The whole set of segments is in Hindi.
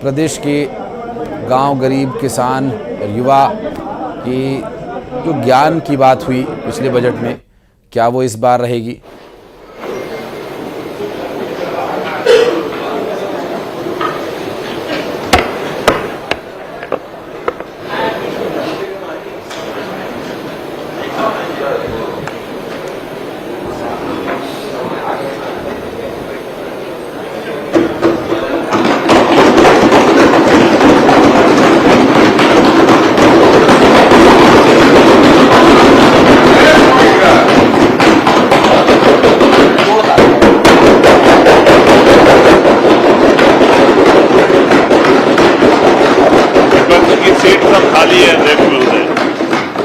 प्रदेश के गांव, गरीब, किसान और युवा की जो ज्ञान की बात हुई पिछले बजट में, क्या वो इस बार रहेगी?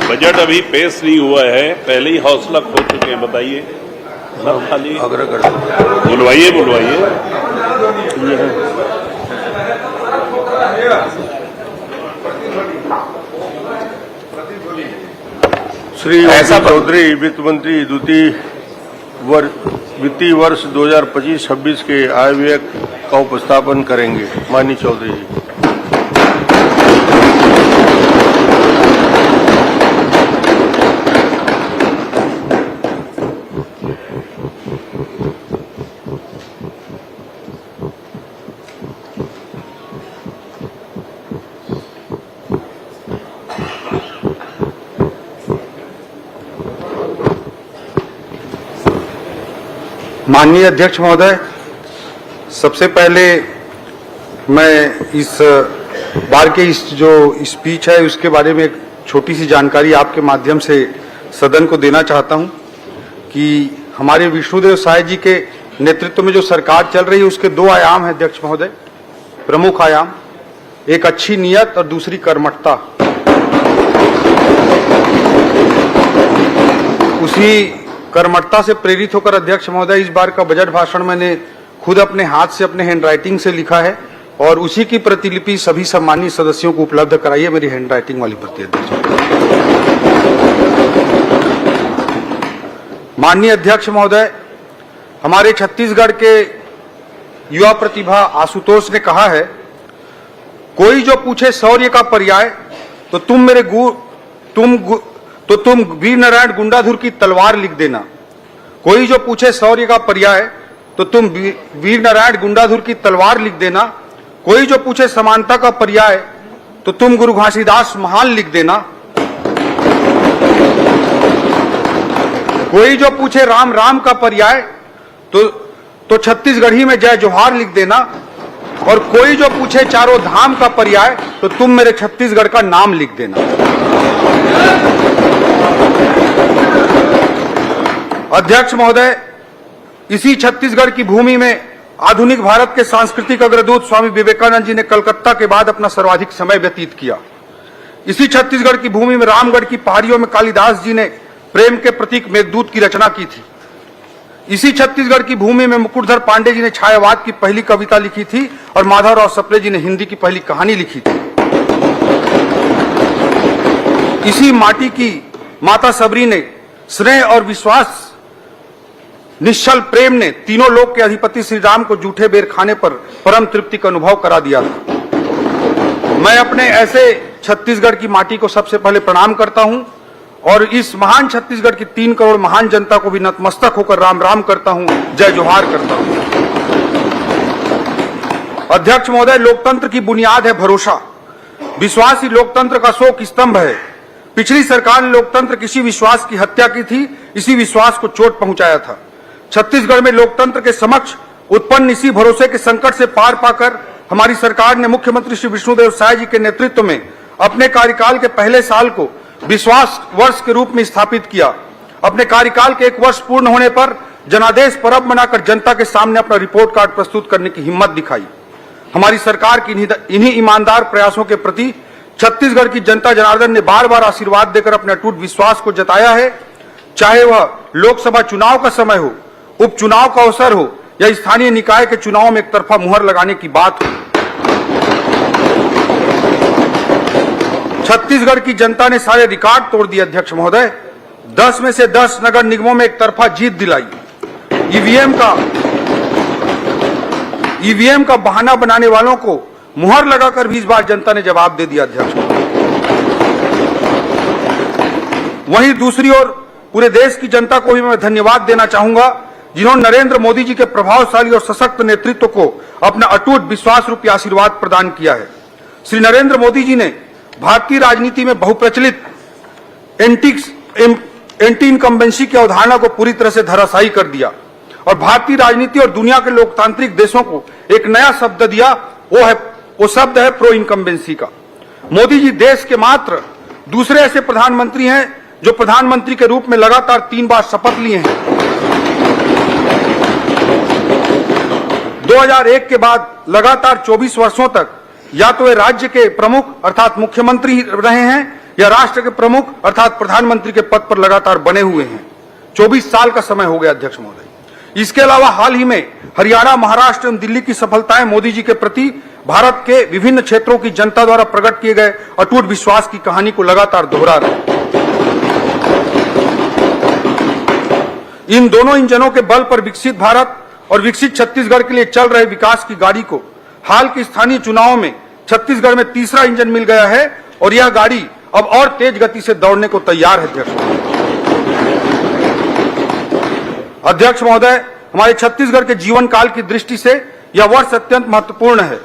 बजट अभी पेश नहीं हुआ है, पहले ही हौसला खो चुके हैं। बताइए, सब खाली आग्रह कर बुलवाइए। श्री चौधरी वित्त मंत्री वित्तीय वर्ष 2025-26 के आय व्यय का उपस्थापन करेंगे। माननीय चौधरी जी। माननीय अध्यक्ष महोदय, सबसे पहले मैं इस बार के इस जो स्पीच है उसके बारे में एक छोटी सी जानकारी आपके माध्यम से सदन को देना चाहता हूं कि हमारे विष्णुदेव साय जी के नेतृत्व में जो सरकार चल रही है उसके दो आयाम हैं अध्यक्ष महोदय, प्रमुख आयाम। एक अच्छी नीयत और दूसरी कर्मठता। उसी कर्मठता से प्रेरित होकर अध्यक्ष महोदय इस बार का बजट भाषण मैंने खुद अपने हाथ से, अपने हैंडराइटिंग से लिखा है और उसी की प्रतिलिपि सभी सम्मानित सदस्यों को उपलब्ध कराई है, मेरी हैंडराइटिंग वाली प्रति। अध्यक्ष माननीय अध्यक्ष महोदय, हमारे छत्तीसगढ़ के युवा प्रतिभा आशुतोष ने कहा है, कोई जो पूछे शौर्य का पर्याय तो तुम वीर नारायण गुंडाधुर की तलवार लिख देना। कोई जो पूछे शौर्य का पर्याय तो तुम वीर नारायण गुंडाधुर की तलवार लिख देना। कोई जो पूछे समानता का पर्याय तो तुम गुरु घासीदास महान लिख देना। कोई जो पूछे राम राम का पर्याय तो छत्तीसगढ़ी में जय जोहार लिख देना। और कोई जो पूछे चारों धाम का पर्याय तो तुम मेरे छत्तीसगढ़ का नाम लिख देना। अध्यक्ष महोदय, इसी छत्तीसगढ़ की भूमि में आधुनिक भारत के सांस्कृतिक अग्रदूत स्वामी विवेकानंद जी ने कलकत्ता के बाद अपना सर्वाधिक समय व्यतीत किया। इसी छत्तीसगढ़ की भूमि में रामगढ़ की पहाड़ियों में कालिदास जी ने प्रेम के प्रतीक मेघदूत की रचना की थी। इसी छत्तीसगढ़ की भूमि में मुकुटधर पांडे जी ने छायावाद की पहली कविता लिखी थी और माधवराव सप्रे जी ने हिंदी की पहली कहानी लिखी थी। इसी माटी की माता सबरी ने स्नेह और विश्वास, निश्चल प्रेम ने तीनों लोक के अधिपति श्री राम को जूठे बेर खाने पर परम तृप्ति का अनुभव करा दिया था। मैं अपने ऐसे छत्तीसगढ़ की माटी को सबसे पहले प्रणाम करता हूं और इस महान छत्तीसगढ़ की 3 करोड़ महान जनता को भी नतमस्तक होकर राम राम करता हूं, जय जोहार करता हूं। अध्यक्ष महोदय, लोकतंत्र की बुनियाद है भरोसा। विश्वास ही लोकतंत्र का शोक स्तंभ है। पिछली सरकार ने लोकतंत्र किसी विश्वास की हत्या की थी, इसी विश्वास को चोट पहुंचाया था। छत्तीसगढ़ में लोकतंत्र के समक्ष उत्पन्न इसी भरोसे के संकट से पार पाकर हमारी सरकार ने मुख्यमंत्री श्री विष्णुदेव साय जी के नेतृत्व में अपने कार्यकाल के पहले साल को विश्वास वर्ष के रूप में स्थापित किया। अपने कार्यकाल के 1 वर्ष पूर्ण होने पर जनादेश पर्व मनाकर जनता के सामने अपना रिपोर्ट कार्ड प्रस्तुत करने की हिम्मत दिखाई। हमारी सरकार की इन्हीं ईमानदार प्रयासों के प्रति छत्तीसगढ़ की जनता जनार्दन ने बार बार आशीर्वाद देकर अपने अटूट विश्वास को जताया है। चाहे वह लोकसभा चुनाव का समय हो, उपचुनाव का अवसर हो या स्थानीय निकाय के चुनाव में एक तरफा मुहर लगाने की बात हो, छत्तीसगढ़ की जनता ने सारे रिकॉर्ड तोड़ दिए। अध्यक्ष महोदय, 10 में से 10 नगर निगमों में एक तरफा जीत दिलाई। ईवीएम का बहाना बनाने वालों को मुहर लगाकर भी इस बार जनता ने जवाब दे दिया अध्यक्ष। वहीं दूसरी ओर पूरे देश की जनता को भी मैं धन्यवाद देना चाहूंगा, जिन्होंने नरेंद्र मोदी जी के प्रभावशाली और सशक्त नेतृत्व को अपना अटूट विश्वास रूपी आशीर्वाद प्रदान किया है। श्री नरेंद्र मोदी जी ने भारतीय राजनीति में बहुप्रचलित एंटी इनकम्बेंसी की अवधारणा को पूरी तरह से धराशायी कर दिया और भारतीय राजनीति और दुनिया के लोकतांत्रिक देशों को एक नया शब्द दिया, वो शब्द है प्रो इनकम्बेंसी का। मोदी जी देश के मात्र दूसरे ऐसे प्रधानमंत्री हैं जो प्रधानमंत्री के रूप में लगातार 3 बार शपथ लिए हैं। 2001 के बाद लगातार 24 वर्षों तक या तो वे राज्य के प्रमुख अर्थात मुख्यमंत्री रहे हैं या राष्ट्र के प्रमुख अर्थात प्रधानमंत्री के पद पर लगातार बने हुए हैं। 24 साल का समय हो गया अध्यक्ष महोदय। इसके अलावा हाल ही में हरियाणा, महाराष्ट्र एवं दिल्ली की सफलताएं मोदी जी के प्रति भारत के विभिन्न क्षेत्रों की जनता द्वारा प्रकट किए गए अटूट विश्वास की कहानी को लगातार दोहरा रहे हैं। इन दोनों इंजनों के बल पर विकसित भारत और विकसित छत्तीसगढ़ के लिए चल रहे विकास की गाड़ी को हाल के स्थानीय चुनावों में छत्तीसगढ़ में तीसरा इंजन मिल गया है और यह गाड़ी अब और तेज गति से दौड़ने को तैयार है। अध्यक्ष महोदय, हमारे छत्तीसगढ़ के जीवन काल की दृष्टि से यह वर्ष अत्यंत महत्वपूर्ण है।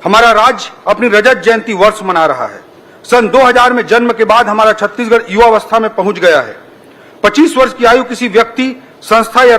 हमारा राज्य अपनी रजत जयंती वर्ष मना रहा है। सन 2000 में जन्म के बाद हमारा छत्तीसगढ़ युवावस्था में पहुंच गया है। 25 वर्ष की आयु किसी व्यक्ति, संस्था या